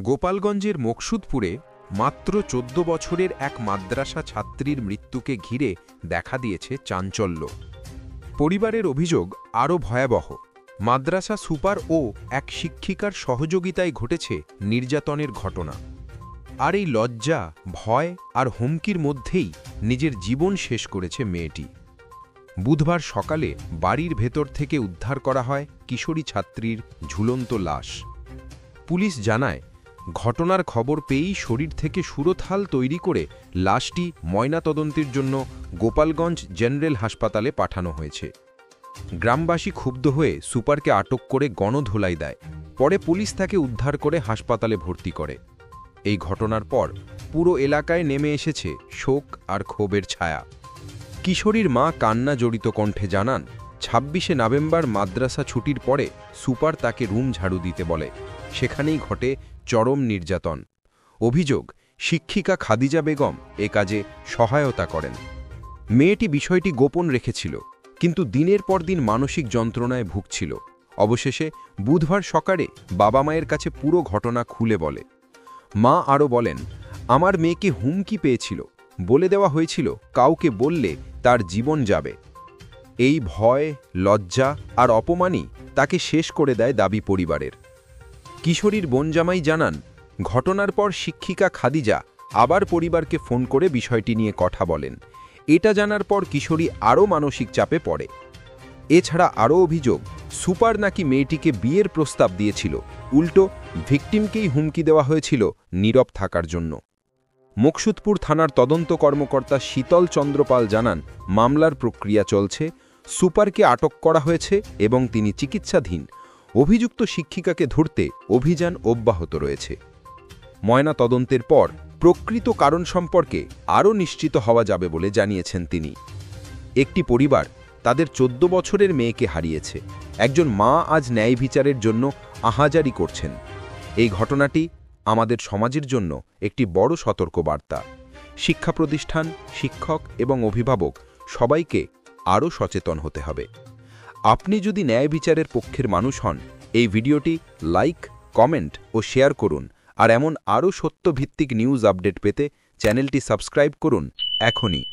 গোপালগঞ্জের মকসুদপুরে মাত্র ১৪ বছরের এক মাদ্রাসা ছাত্রীর মৃত্যুকে ঘিরে দেখা দিয়েছে চাঞ্চল্য। পরিবারের অভিযোগ আরও ভয়াবহ। মাদ্রাসা সুপার ও এক শিক্ষিকার সহযোগিতায় ঘটেছে নির্যাতনের ঘটনা। আর এই লজ্জা, ভয় আর হুমকির মধ্যেই নিজের জীবন শেষ করেছে মেয়েটি। বুধবার সকালে বাড়ির ভেতর থেকে উদ্ধার করা হয় কিশোরী ছাত্রীর ঝুলন্ত লাশ। পুলিশ জানায়, ঘটনার খবর পেয়েই শরীর থেকে সুরথাল তৈরি করে লাশটি ময়নাতদন্তের জন্য গোপালগঞ্জ জেনারেল হাসপাতালে পাঠানো হয়েছে। গ্রামবাসী ক্ষুব্ধ হয়ে সুপারকে আটক করে গণধোলাই দেয়। পরে পুলিশ তাকে উদ্ধার করে হাসপাতালে ভর্তি করে। এই ঘটনার পর পুরো এলাকায় নেমে এসেছে শোক আর ক্ষোভের ছায়া। কিশোরীর মা কান্না জড়িত কণ্ঠে জানান, ২৬শে নভেম্বর মাদ্রাসা ছুটির পরে সুপার তাকে রুম ঝাড়ু দিতে বলে। সেখানেই ঘটে চরম নির্যাতন। অভিযোগ, শিক্ষিকা খাদিজা বেগম এ কাজে সহায়তা করেন। মেয়েটি বিষয়টি গোপন রেখেছিল, কিন্তু দিনের পর দিন মানসিক যন্ত্রণায় ভুগছিল। অবশেষে বুধবার সকালে বাবা মায়ের কাছে পুরো ঘটনা খুলে বলে। মা আরও বলেন, আমার মেয়েকে হুমকি পেয়েছিল, বলে দেওয়া হয়েছিল কাউকে বললে তার জীবন যাবে। এই ভয়, লজ্জা আর অপমানই তাকে শেষ করে দেয় দাবি পরিবারের। কিশোরীর বোনজামাই জানান, ঘটনার পর শিক্ষিকা খাদিজা আবার পরিবারকে ফোন করে বিষয়টি নিয়ে কথা বলেন। এটা জানার পর কিশোরী আরও মানসিক চাপে পড়ে। এছাড়া আরও অভিযোগ, সুপার নাকি মেয়েটিকে বিয়ের প্রস্তাব দিয়েছিল, উল্টো ভিকটিমকেই হুমকি দেওয়া হয়েছিল নীরব থাকার জন্য। মকসুদপুর থানার তদন্ত কর্মকর্তা শীতল চন্দ্রপাল জানান, মামলার প্রক্রিয়া চলছে, সুপারকে আটক করা হয়েছে এবং তিনি চিকিৎসাধীন। অভিযুক্ত শিক্ষিকাকে ধরতে অভিযান অব্যাহত রয়েছে। ময়না তদন্তের পর প্রকৃত কারণ সম্পর্কে আরও নিশ্চিত হওয়া যাবে বলে জানিয়েছেন তিনি। একটি পরিবার তাদের ১৪ বছরের মেয়েকে হারিয়েছে। একজন মা আজ ন্যায় বিচারের জন্য আহাজারি করছেন। এই ঘটনাটি আমাদের সমাজের জন্য একটি বড় সতর্কবার্তা। শিক্ষা প্রতিষ্ঠান, শিক্ষক এবং অভিভাবক সবাইকে আরও সচেতন হতে হবে। আপনি যদি ন্যায় বিচারের পক্ষের মানুষ হন, এই ভিডিওটি লাইক, কমেন্ট ও শেয়ার করুন। আর এমন আরও সত্যভিত্তিক নিউজ আপডেট পেতে চ্যানেলটি সাবস্ক্রাইব করুন এখনই।